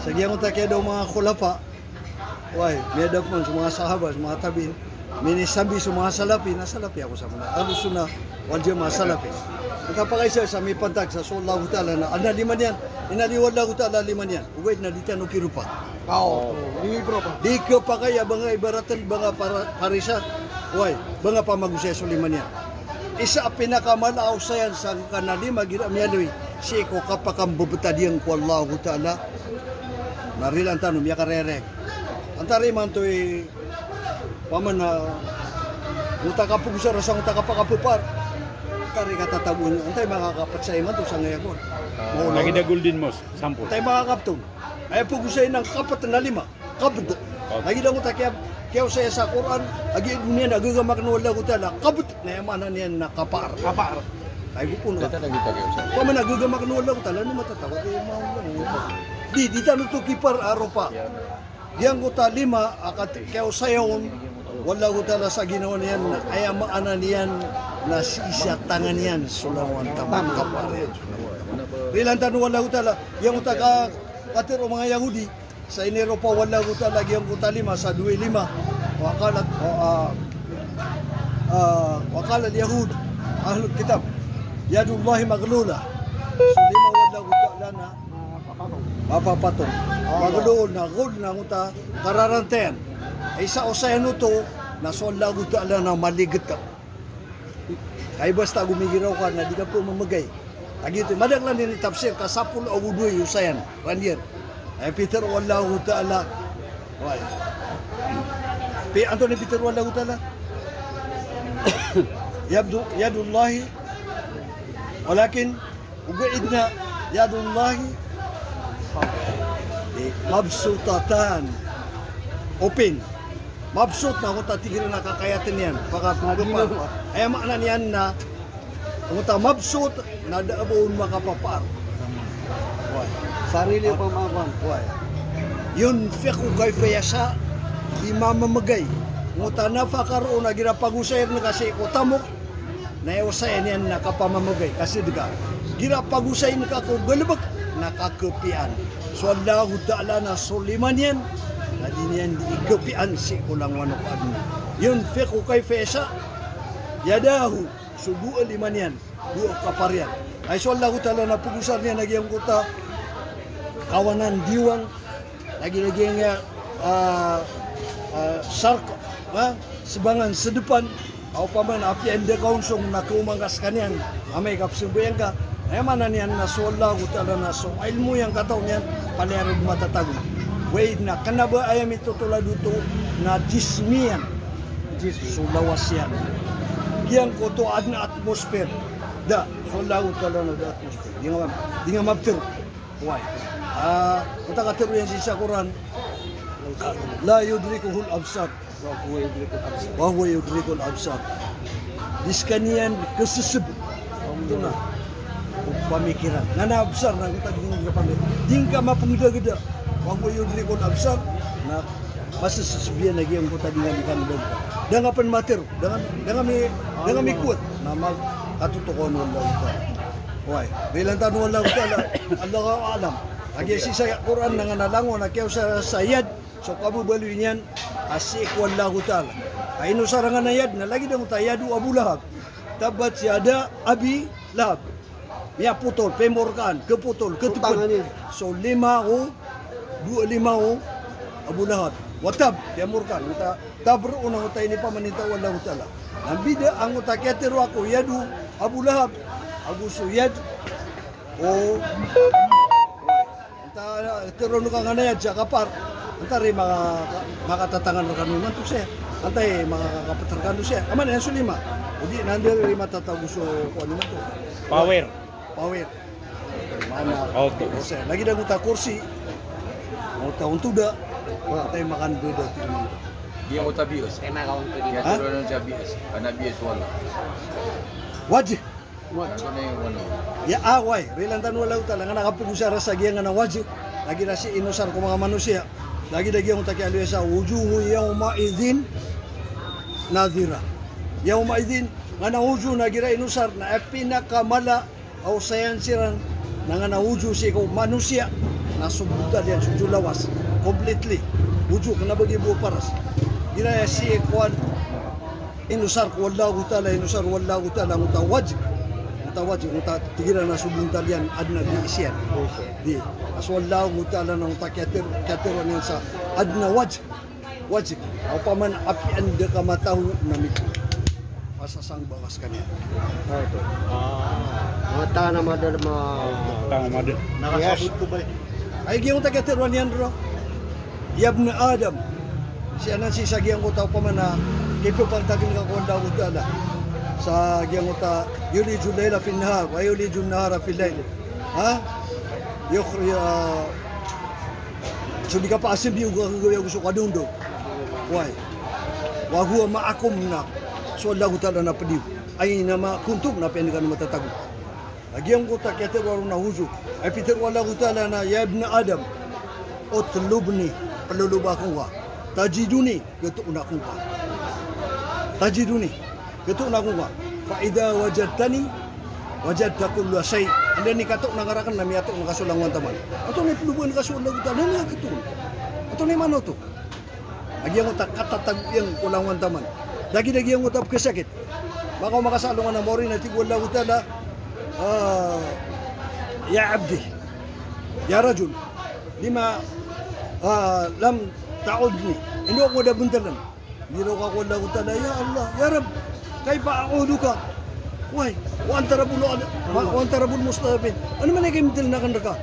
Sa giyang utakya daw mga khulafa. Why, may adapon sa mga sahabat, sa mga tabiin. Minisabi sa mga salapi, nasalapi ako sa mga. Ano suna, wal mga salapi. Nagkapakaisa sa may pantag sa sallallahu ta'ala na ana liman yan. Inaliwallahu ta'ala liman yan. Uwait na dito kirupa. Oo. Libro pa. Di ko pa kaya banga ibaratan banga parisa. Why, banga pamagusay sa liman yan. Isa pinakamalaaw sayan sa kanalima ginamyanwi. Si ko kapakang bubutadiyang ko Allah ta'ala. Narilan tanong, ya karerek. Antari man to'y paman na utakapugusar sa utakapakapupar. Kari katatabun, antay makakapatsay man to sa ngayakon. Lagi da golden mouse, sample. Antay makakaptong. Ay pugusay ng kapat na lima. Kabd. Lagi daw utakya kaya saya sa Quran, agi niya nagagamak na wala ko tala. Kabd na yamanan niya na kapar. Kapar. Ay bukun ka. Data lagi tayo sa. Paman nagagamak na wala ko tala, ano matatawa kayo mga di tanong to kipar aropa. Yang ko lima akat kaya sayon wala ko tala sa ginawa niyan na ayamaan niyan na isa tangan niyan sulawan tamang kapar yan. Rilantan wala ko tala yang utaka katero mga Yahudi sa Enero pa wala ko tala yang ko lima sa 25 wakalat Yahud ahlul kitab yadullahi maglula so lima wala ko tala na mapapatong. Magdoon na good na nguta kararanten. Isa usayan to na sola guta ala na maligit ka. Ay basta gumigiraw ka na di ka po mamagay. Agito madaglan din tafsir kasapul o wudoy usayan ranyer. Ay Peter wala guta ala. Why? Anthony Peter wala guta ala. Yadullahi walakin ugaidna yadullahi mabsutatan open mabsut na kung tatigil na kakayatin yan baka ay makna niyan na kung mabsut na daabon makapapar Sarili pa makuan. yun fiqhu kayfa yasa di mamamagay kung nafakaroon na ginapagusay na kasi kutamok na iusayan yan na kapamamagay kasi diga ginapagusay na kako galibag nakakepian. So Allah Ta'ala na suliman yan, na din yan ikepian si kulang wanukan. Yun, fiqhu kay fesa, yadahu, subu'a liman yan, bu'a kaparian. Ay so Allah Ta'ala na pugusar niya, nagyang kuta, kawanan diwang, nagyang sark, sebangan sedepan, au paman api ende kaunsong na kumangas kanyan, amay kapsubayan ka, ay mana niyan na sola utala na so ilmu yang kataw niyan palerod matatag. Wait na kanaba ayam ito tulad dito na jismiyan. Sulawas yan. Yang ko to adna atmosphere. Da sola utala na da atmosphere. Di nga mabtir. Why? Kita katiru yan sa Quran. La yudrikuhul absar. Wa huwa yudrikul absar. Diskanian keseseb. Ito na. Pamikiran. Nana absar na kita bingung ka pamit. Ding ka mapungida-gida. Wag mo yun rikon absar na basta sasabihan lagi ang kuta dengan ikan dog. Dengan penmater, dengan mi kuat na mag atutokon wala kita. Why? Bilang tanong wala kita Allah ka alam. Lagi si sa Quran nga nalango na kaya sa sayad so kabubaluin yan asik wala kita. Ay no sarangan na yad na lagi daw tayadu Abu Lahab. Tabat siada Abi Lahab. Ya putol, pemorkan, keputol, ketepun. So 5 o 25 o Abu Lahab. Watab, pemorkan. Tabro unang utay ni pamanita wala utala. Ang bida ang utaketero ako yadu Abu Lahab. Abu Suyad o tero no kang anayad sa kapar. Antari makatatangan no kanunan to siya. Antay makakapatarkan to siya. Aman yan sulima. Udi nandir lima tataguso ko ano to. Power. Mana? Okay. Lagi dah nguta kursi. Mau tahun tu dah. Tapi makan beda tu. Dia mau tabius. Enak kawan tu dia. Dia turun tabius. Anak bias wala. Wajib. Ano na yung ano? Ya away. Rilantan wala uta lang nakapugusara sa giyan nga wajib. Lagi na si inusar ko mga manusia. Lagi ang taki alu sa wujuhu yawma idzin nadhira. Yawma idzin nga na wujuh na gira inusar na pinakamala o sayan siran nga naujo si ko manusia nasubutan yan suju lawas completely wujud kena bagi buah paras ina si kuan inusar ko wallahu taala mutawajj tigira nasubuntan yan adna di isian di aswallahu taala nang takatir yan sa adna wajh au paman api anda ka matahu namiku pasasang bawas kanya Mata na madar Nakasabot ko ba? ay giyong takatirwan yan bro yabna adam siya na si sagyang ko tao paman na kipo pang tagin ka wallahu taala sa giyang uta yuliju layla fi nahar wa yuliju nahara fi layl ha yukhri so di ka pa asim biu ko gusto ka dundo why wa huwa ma'akum na so Allah taala na pediu ay nama kuntum na pendikan matatagu lagi yang kota kata waru na huju ay pitir wala taala na ya ibn adam utlubni peluluba kuwa tajiduni ketu una kuwa tajiduni ketu una kuwa fa idza wajadtani wajadta kullu shay anda ni katuk nangarakan na miatuk nakasulang wan taman ato ni pelubuan kasulang taala ni ketu ato ni mano to lagi yang kota kata tag yang kulang wan taman dagi-dagi yang kota kesakit maka makasalungan na mori na tigwala taala ya abdi ya rajul lima lam ta'udni ini aku dah buntalan biro ka ko Allah taala ya Allah ya rab kaifa a'uduka why wa anta rabbul mustaqbil ano man kay mitil na kanka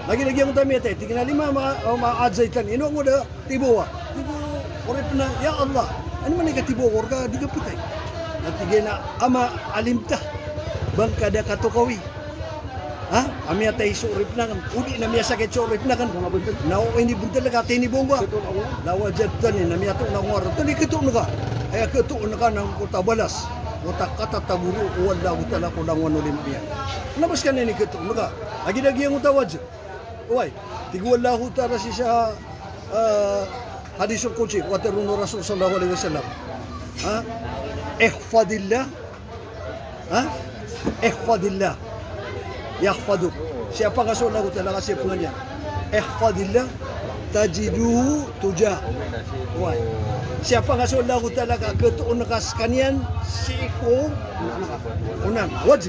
lagi-lagi ang tami ate tigna lima ma'adzaitan ini aku dah tibuwa orep na ya Allah ano man kay tibuwa ka di ka putay natigena ama alimtah bang kada katukawi ha ami atay surip na kan udi na miya sakit surip na kan na ini buntel ka tini bongwa lawajatan ni na miya to na ngor tali ketu na ka ay ketu na ka nang kota balas kota kata taburu wala utala ko lang wano limpia labas ka ni ketu na ka lagi yang utawaj oy tigwallahu ta'ala si sa hadisul qudsi wa tarun rasul sallallahu alaihi wasallam ha ihfadillah ha ihfadillah yahfaduk siapa kasih Allah taala kasih pengajian ihfadillah tajiduhu tujah wah siapa kasih Allah taala ka ketuun kanian siku unan wajh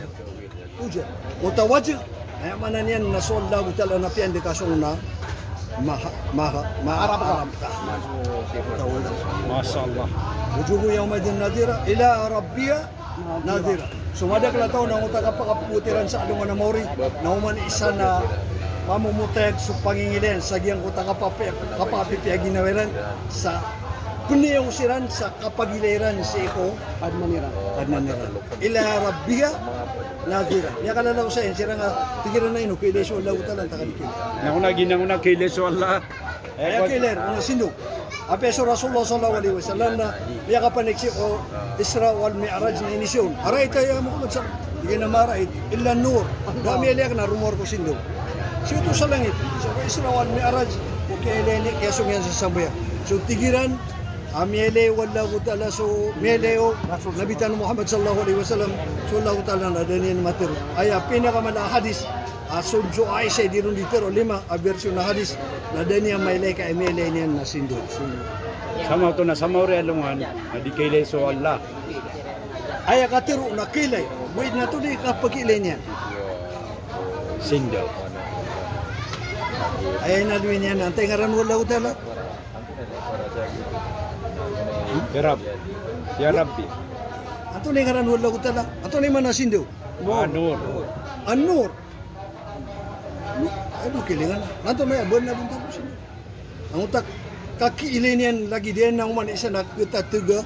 tujah mutawajh ay mana niyan nasul Allah taala na pian de kasuna Arab Masyaallah. wujuhu yaumadin nadira ila rabbiya nadira sumada kala taon ang utak kapakaputiran sa adungan na mori na human isa na mamumuteg sa pangingilen sa giyang utak kapapipiya ginaweran sa kuniyang usiran sa kapagiliran sa iko admaniran ila rabbiya nadira ya kala law sa sira nga tigiran na ino kay deso law talan takalikin Nanguna kilis wala. ay kiler una sindok apeso Rasulullah sallallahu alaihi wasallam na biya ka paniksi o Isra wal Mi'raj na inisyon. Aray tayo Muhammad sallallahu alaihi wasallam. Marait illa nur. Dami liyak na rumor ko sindo. Siyo sa langit. So Isra wal Mi'raj o kaileni kesong yan sa sambuya. So tigiran amele wallahu ta'ala so meleo nabitan Muhammad sallallahu alaihi wasallam sallallahu ta'ala na danin mater. Aya pinakamala hadis Sunjo Aisha dirun ditero 5 a version na hadis na dani may leka emele niyan na sindo. Sama to na sama ore alungan di kailay so Allah. Aya katiro na kilay. Wait na to di kapakilay niyan. Sindo. Aya na duwi niyan antay ngaran wala utala. Ya Rabbi. Ato ni ngaran wala utala. Ato ni man na sindo. Anur. Aduh kilingan. Nanto may abon na bunta po siya. Ang utak kakiilinian lagi din nang man isa nakita tiga.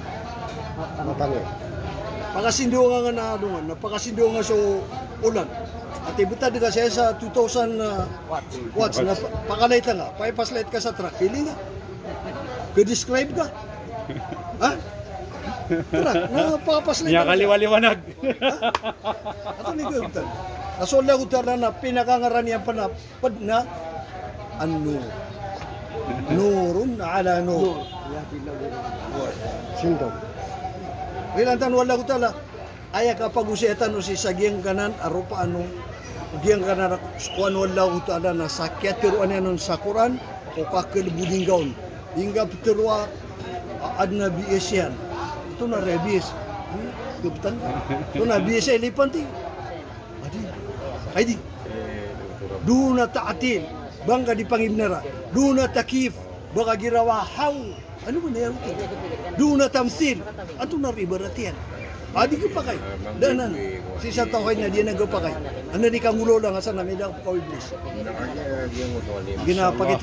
Pakasindo nga na adungan, napakasindo nga so ulan. At ibuta di kasi sa 2000 watts na pakalay ta nga, paipaslight ka sa truck, kilingan. Ka-describe ka. Ha? Truck, napapaslight. Niya kaliwaliwanag. Ato ni Guptan. Nasola ko tala na pinakangaranian panapad na an-nur. Nurun ala nur. Sinto. Ilantan wala ko tala. Aya kapag usiatan o si sagyang kanan arupa ano Ugian ka na kuan wallahu ta'ala na sakya tiruan yan sa Quran o kakil budinggaon. Hingga petirwa adna biis yan. Ito na rebis. Guptan ka. Ito na biis ay lipan ti. Adi. Duna ta'atil. Bangga di pangimnara. Duna takif. Baka girawa haw. Ano ba na yan? Duna tamsil. Ito na ribaratian. Adi ko pa kay. Danan. Si sa tao kay na di nagpa kay. Ano di kangulo lang asa na may daw ko iblis. Ginapakit